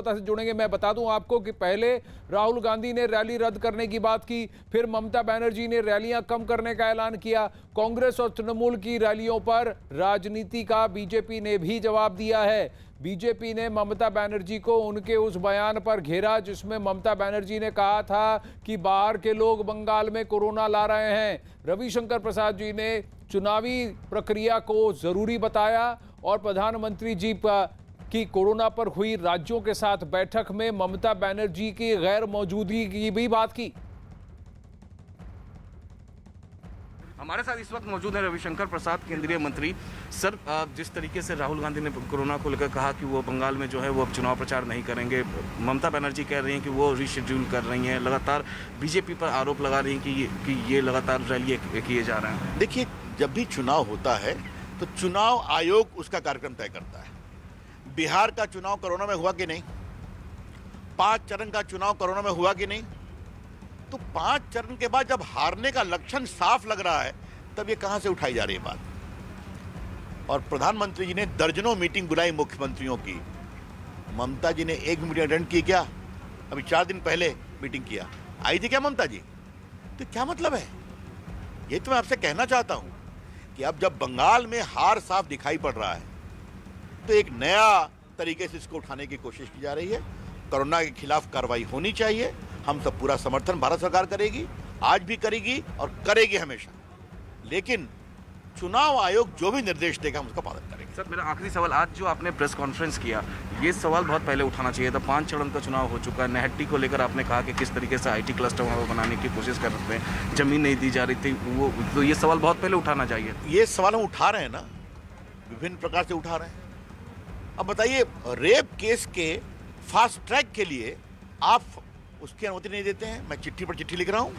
से जुड़ेंगे। मैं बता दूं आपको कि पहले राहुल गांधी ने रैली रद्द करने की बात की, फिर ममता बनर्जी ने रैलियां कम करने का ऐलान किया। कांग्रेस और तृणमूल की रैलियों पर राजनीति का बीजेपी ने भी जवाब दिया है। बीजेपी ने ममता बनर्जी को उनके उस बयान पर घेरा जिसमें ममता बनर्जी ने कहा था कि बाहर के लोग बंगाल में कोरोना ला रहे हैं। रविशंकर प्रसाद जी ने चुनावी प्रक्रिया को जरूरी बताया और प्रधानमंत्री जी की कोरोना पर हुई राज्यों के साथ बैठक में ममता बनर्जी की गैर मौजूदगी की भी बात की। हमारे साथ इस वक्त मौजूद है रविशंकर प्रसाद, केंद्रीय मंत्री। सर, जिस तरीके से राहुल गांधी ने कोरोना को लेकर कहा कि वो बंगाल में जो है वो अब चुनाव प्रचार नहीं करेंगे, ममता बनर्जी कह रही हैं कि वो रीशेड्यूल कर रही हैं, लगातार बीजेपी पर आरोप लगा रही हैं कि ये लगातार रैली किए जा रहे हैं। देखिए, जब भी चुनाव होता है तो चुनाव आयोग उसका कार्यक्रम तय करता है। बिहार का चुनाव कोरोना में हुआ कि नहीं? 5 चरण का चुनाव कोरोना में हुआ कि नहीं? तो 5 चरण के बाद जब हारने का लक्षण साफ लग रहा है तब ये कहां से उठाई जा रही है बात। और प्रधानमंत्री जी ने दर्जनों मीटिंग बुलाई मुख्यमंत्रियों की, ममता जी ने एक मीटिंग अटेंड की क्या? अभी 4 दिन पहले मीटिंग किया, आई थी क्या ममता जी? तो क्या मतलब है? ये तो मैं आपसे कहना चाहता हूं कि अब जब बंगाल में हार साफ दिखाई पड़ रहा है तो एक नया तरीके से इसको उठाने की कोशिश की जा रही है। कोरोना के खिलाफ कार्रवाई होनी चाहिए। हम सब पूरा समर्थन भारत सरकार करेगी, आज भी करेगी और करेगी हमेशा। लेकिन चुनाव आयोग जो भी निर्देश देगा हम उसका पालन करेंगे। सर, मेरा आखिरी सवाल, आज जो आपने प्रेस कॉन्फ्रेंस किया, ये सवाल बहुत पहले उठाना चाहिए था। 5 चरण का चुनाव हो चुका है। नहट्टी को लेकर आपने कहा कि किस तरीके से IT क्लस्टर वहाँ पर बनाने की कोशिश कर रहे हैं, जमीन नहीं दी जा रही थी, वो तो ये सवाल बहुत पहले उठाना चाहिए। ये सवाल हम उठा रहे हैं ना, विभिन्न प्रकार से उठा रहे हैं। अब बताइए, रेप केस के फास्ट ट्रैक के लिए आप उसकी अनुमति नहीं देते हैं। मैं चिट्ठी पर चिट्ठी लिख रहा हूं।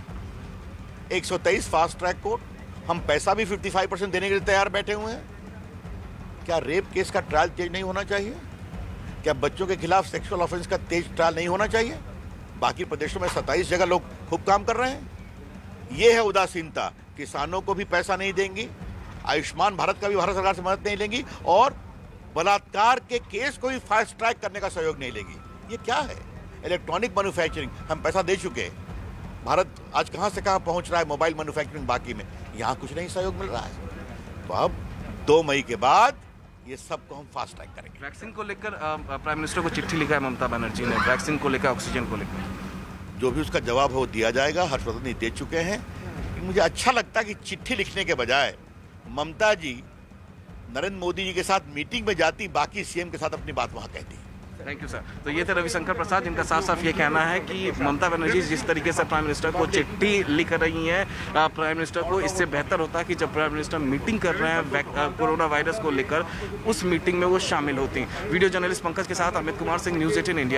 123 फास्ट ट्रैक कोर्ट, हम पैसा भी 55% देने के लिए तैयार बैठे हुए हैं। क्या रेप केस का ट्रायल तेज नहीं होना चाहिए? क्या बच्चों के खिलाफ सेक्सुअल ऑफेंस का तेज ट्रायल नहीं होना चाहिए? बाकी प्रदेशों में 27 जगह लोग खूब काम कर रहे हैं। ये है उदासीनता। किसानों को भी पैसा नहीं देंगी, आयुष्मान भारत का भी भारत सरकार से मदद नहीं लेंगी और बलात्कार के केस को भी फास्ट ट्रैक करने का सहयोग नहीं लेगी। ये क्या है? इलेक्ट्रॉनिक मैन्युफैक्चरिंग, हम पैसा दे चुके हैं। भारत आज कहां से कहां पहुंच रहा है मोबाइल मैन्युफैक्चरिंग बाकी में, यहां कुछ नहीं सहयोग मिल रहा है। तो अब 2 मई के बाद ये सबको हम फास्ट ट्रैक करेंगे। वैक्सीन को लेकर प्राइम मिनिस्टर को चिट्ठी लिखा है ममता बनर्जी ने, वैक्सीन को लेकर, ऑक्सीजन को लेकर। जो भी उसका जवाब हो दिया जाएगा। हर्षवर्धन जी दे चुके हैं। मुझे अच्छा लगता है कि चिट्ठी लिखने के बजाय ममता जी नरेंद्र मोदी जी के साथ मीटिंग में जाती, बाकी CM के साथ अपनी बात वहां कहती। Thank you sir. तो ये थे रविशंकर प्रसाद, जिनका साफ साफ ये कहना है कि ममता बनर्जी जिस तरीके से प्राइम मिनिस्टर को चिट्ठी लिख रही हैं, प्राइम मिनिस्टर को, इससे बेहतर होता कि जब प्राइम मिनिस्टर मीटिंग कर रहे हैं कोरोना वायरस को लेकर, उस मीटिंग में वो शामिल होती। वीडियो जर्नलिस्ट पंकज के साथ अमित कुमार सिंह, न्यूज़ 18 इंडिया।